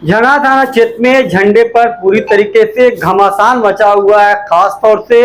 झंगा थाना क्षेत्र में झंडे पर पूरी तरीके से घमासान मचा हुआ है। खास तौर से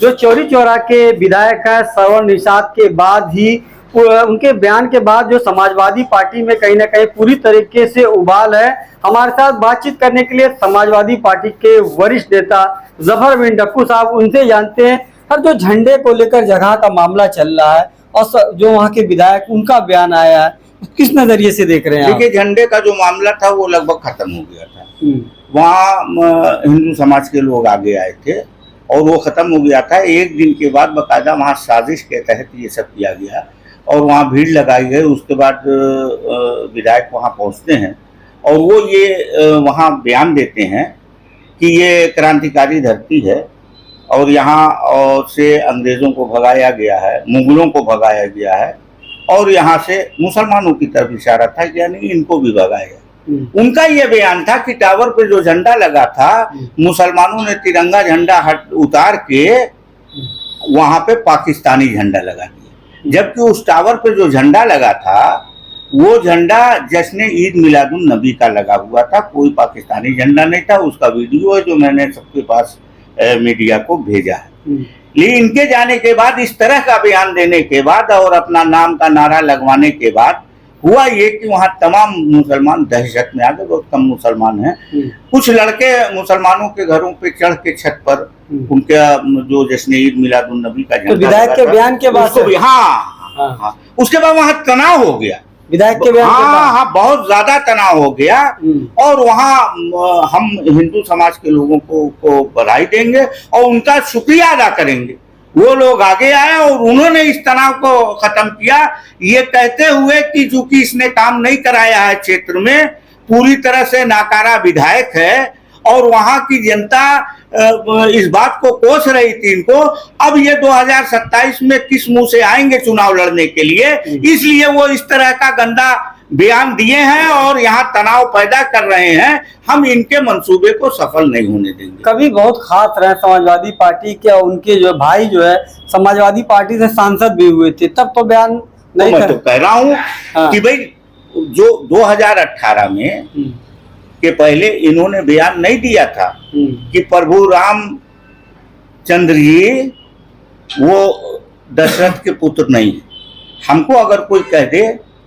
जो चौरी चौरा के विधायक है श्रवण निषाद के बाद ही उनके बयान के बाद जो समाजवादी पार्टी में कहीं ना कहीं पूरी तरीके से उबाल है। हमारे साथ बातचीत करने के लिए समाजवादी पार्टी के वरिष्ठ नेता जफर बिन डक्कू साहब, उनसे जानते हैं हर जो झंडे को लेकर जगह का मामला चल रहा है और जो वहाँ के विधायक उनका बयान आया है, किस नजरिए से देख रहे हैं? देखिए, झंडे का जो मामला था वो लगभग खत्म हो गया था। वहाँ हिंदू समाज के लोग आगे आए थे और वो खत्म हो गया था। एक दिन के बाद बाकायदा वहाँ साजिश के तहत ये सब किया गया और वहाँ भीड़ लगाई गई। उसके बाद विधायक वहाँ पहुँचते हैं और वो ये वहाँ बयान देते हैं कि ये क्रांतिकारी धरती है और यहाँ से अंग्रेज़ों को भगाया गया है, मुगलों को भगाया गया है और यहाँ से मुसलमानों की तरफ इशारा था कि यानी इनको भी भगाया। उनका ये बयान था कि टावर पे जो झंडा लगा था, मुसलमानों ने तिरंगा झंडा उतार के वहाँ पे पाकिस्तानी झंडा लगा दिया, जबकि उस टावर पे जो झंडा लगा था वो झंडा जश्न ईद मिलादुन नबी का लगा हुआ था, कोई पाकिस्तानी झंडा नहीं था। उसका वीडियो है जो मैंने सबके पास मीडिया को भेजा है। लेकिन इनके जाने के बाद, इस तरह का बयान देने के बाद और अपना नाम का नारा लगवाने के बाद हुआ ये कि वहाँ तमाम मुसलमान दहशत में आ गए। बहुत कम मुसलमान हैं। कुछ लड़के मुसलमानों के घरों पे चढ़ के छत पर उनका जो जश्न ईद मिलादुन नबी का झंडा, तो विधायक के बयान के बाद हाँ, उसके बाद वहाँ तनाव हो गया। विधायक के बयान हाँ, बहुत ज्यादा तनाव हो गया और वहाँ हम हिंदू समाज के लोगों को बधाई देंगे और उनका शुक्रिया अदा करेंगे। वो लोग आगे आए और उन्होंने इस तनाव को खत्म किया, ये कहते हुए कि चूंकि इसने काम नहीं कराया है, क्षेत्र में पूरी तरह से नाकारा विधायक है और वहाँ की जनता इस बात को कोस रही थी इनको। अब ये 2027 में किस मुंह से आएंगे चुनाव लड़ने के लिए, इसलिए वो इस तरह का गंदा बयान दिए हैं और यहाँ तनाव पैदा कर रहे हैं। हम इनके मंसूबे को सफल नहीं होने देंगे। कभी बहुत खास रहे समाजवादी पार्टी के, उनके जो भाई जो है समाजवादी पार्टी से सांसद भी हुए थे, तब तो बयान नहीं। मैं तो कह रहा हूँ कि भाई जो 2018 में के पहले इन्होंने बयान नहीं दिया था कि प्रभु रामचंद्र जी वो दशरथ के पुत्र नहीं है। हमको अगर कोई कह दे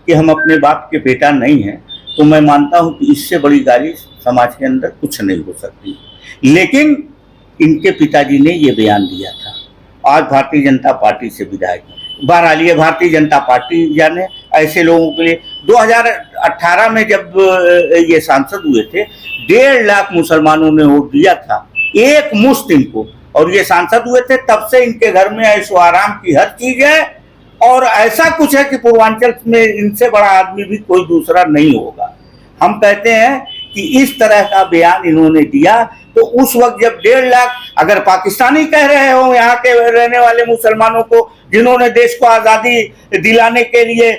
कि हम अपने बाप के बेटा नहीं हैं, तो मैं मानता हूं कि इससे बड़ी गाली समाज के अंदर कुछ नहीं हो सकती। लेकिन इनके पिताजी ने ये बयान दिया था। आज भारतीय जनता पार्टी से विधायक हैं। बहरहाल ये भारतीय जनता पार्टी जाने ऐसे लोगों के लिए 2018 में जब ये सांसद हुए थे, 1.5 लाख मुसलमानों ने वोट दिया था, एक मुश्त इनको, और ये सांसद हुए थे। तब से इनके घर में ऐशो आराम की हर चीज है और ऐसा कुछ है कि पूर्वांचल में इनसे बड़ा आदमी भी कोई दूसरा नहीं होगा। हम कहते हैं कि इस तरह का बयान इन्होंने दिया तो उस वक्त जब 1.5 लाख अगर पाकिस्तानी कह रहे हो यहाँ के रहने वाले मुसलमानों को, जिन्होंने देश को आज़ादी दिलाने के लिए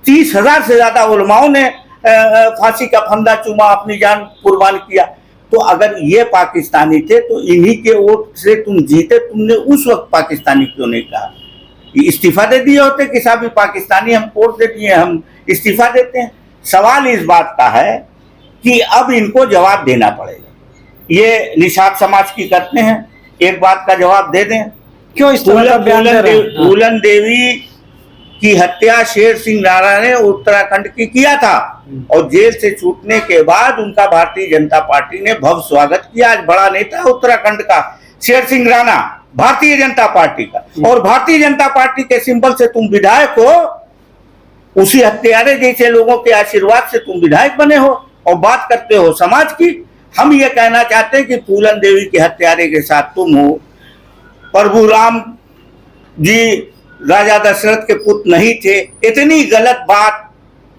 30,000 से ज्यादा उलमाओं ने फांसी का फंदा चूमा, अपनी जान कुर्बान किया, तो अगर ये पाकिस्तानी थे तो इन्हीं के वोट से तुम जीते। तुमने उस वक्त पाकिस्तानी क्यों नहीं कहा? इस्तीफा दे दिए होते कि साहब पाकिस्तानी हम वोट दे दिए, हम इस्तीफा देते हैं। सवाल इस बात का है कि अब इनको जवाब देना पड़ेगा। ये निषाद समाज की करते हैं, एक बात का जवाब दे दें। क्यों इस तरह का बयान दे रहे हैं? फूलन देवी की हत्या शेर सिंह राणा ने उत्तराखंड की किया था और जेल से छूटने के बाद उनका भारतीय जनता पार्टी ने भव्य स्वागत किया। आज बड़ा नेता उत्तराखंड का शेर सिंह राणा भारतीय जनता पार्टी का, और भारतीय जनता पार्टी के सिंबल से तुम विधायक हो, उसी हत्यारे जैसे लोगों के आशीर्वाद से तुम विधायक बने हो और बात करते हो समाज की। हम ये कहना चाहते हैं कि फूलन देवी के हत्यारे के साथ तुम हो। प्रभु राम जी राजा दशरथ के पुत्र नहीं थे, इतनी गलत बात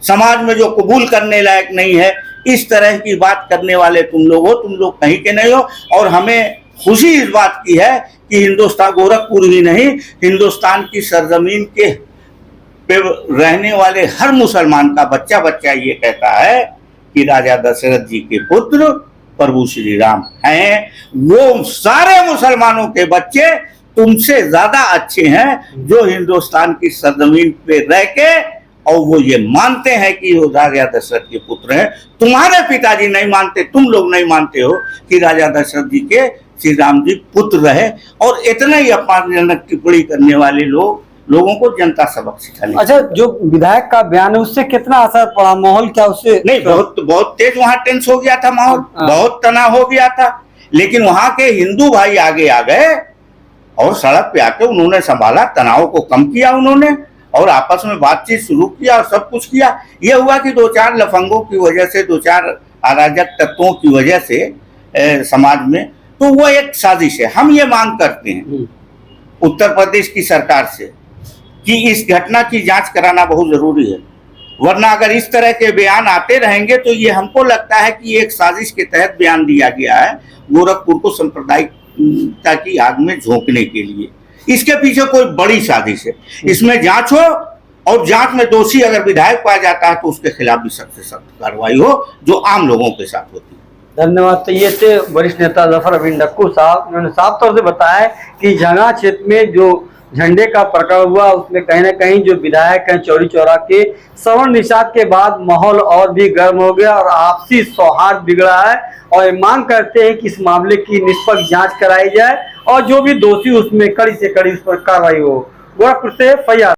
समाज में जो कबूल करने लायक नहीं है, इस तरह की बात करने वाले तुम लोग हो। तुम लोग कहीं के नहीं हो और हमें खुशी इस बात की है कि हिंदुस्तान, गोरखपुर ही नहीं, हिंदुस्तान की सरजमीन के पे रहने वाले हर मुसलमान का बच्चा बच्चा ये कहता है कि राजा दशरथ जी के पुत्र प्रभु श्री राम हैं। वो सारे मुसलमानों के बच्चे तुमसे ज्यादा अच्छे हैं जो हिंदुस्तान की सरजमीन पे रह के और वो ये मानते हैं कि वो राजा दशरथ के पुत्र हैं। तुम्हारे पिताजी नहीं मानते, तुम लोग नहीं मानते हो कि राजा दशरथ जी के श्री राम जी पुत्र रहे। और इतना ही अपमानजनक टिप्पणी करने वाले लोगों को जनता सबक सिखाने। अच्छा, जो विधायक का बयान है उससे कितना असर पड़ा, माहौल क्या उससे? नहीं, बहुत तेज वहां टेंस हो गया था माहौल, बहुत तनाव हो गया था। लेकिन वहां के हिंदू भाई आगे आ गए और सड़क पे आके उन्होंने संभाला, तनाव को कम किया उन्होंने, और आपस में बातचीत शुरू किया और सब कुछ किया। यह हुआ कि 2-4 लफंगों की वजह से, 2-4 अराजक तत्वों की वजह से समाज में, तो वो एक साजिश है। हम ये मांग करते हैं उत्तर प्रदेश की सरकार से कि इस घटना की जांच कराना बहुत जरूरी है, वरना अगर इस तरह के बयान आते रहेंगे तो ये हमको लगता है कि एक साजिश के तहत बयान दिया गया है गोरखपुर को सांप्रदायिकता की आग में झोंकने के लिए। इसके पीछे कोई बड़ी साजिश है। इसमें जांच हो और जांच में दोषी अगर विधायक पाया जाता है तो उसके खिलाफ भी सख्त से सख्त कार्रवाई हो, जो आम लोगों के साथ होती है। धन्यवाद। तो ये थे वरिष्ठ नेता जफर अमीन नक्कू साहब। उन्होंने साफ तौर से बताया कि जंगा क्षेत्र में जो झंडे का प्रकरण हुआ उसमें कहीं ना कहीं जो विधायक हैं चौरी चौरा के, सवर्ण निषाद के बाद माहौल और भी गर्म हो गया और आपसी सौहार्द बिगड़ा है। और मांग करते हैं कि इस मामले की निष्पक्ष जांच कराई जाए और जो भी दोषी उसमें कड़ी से कड़ी उस पर कार्रवाई हो। गोरखपुर से फैयाज।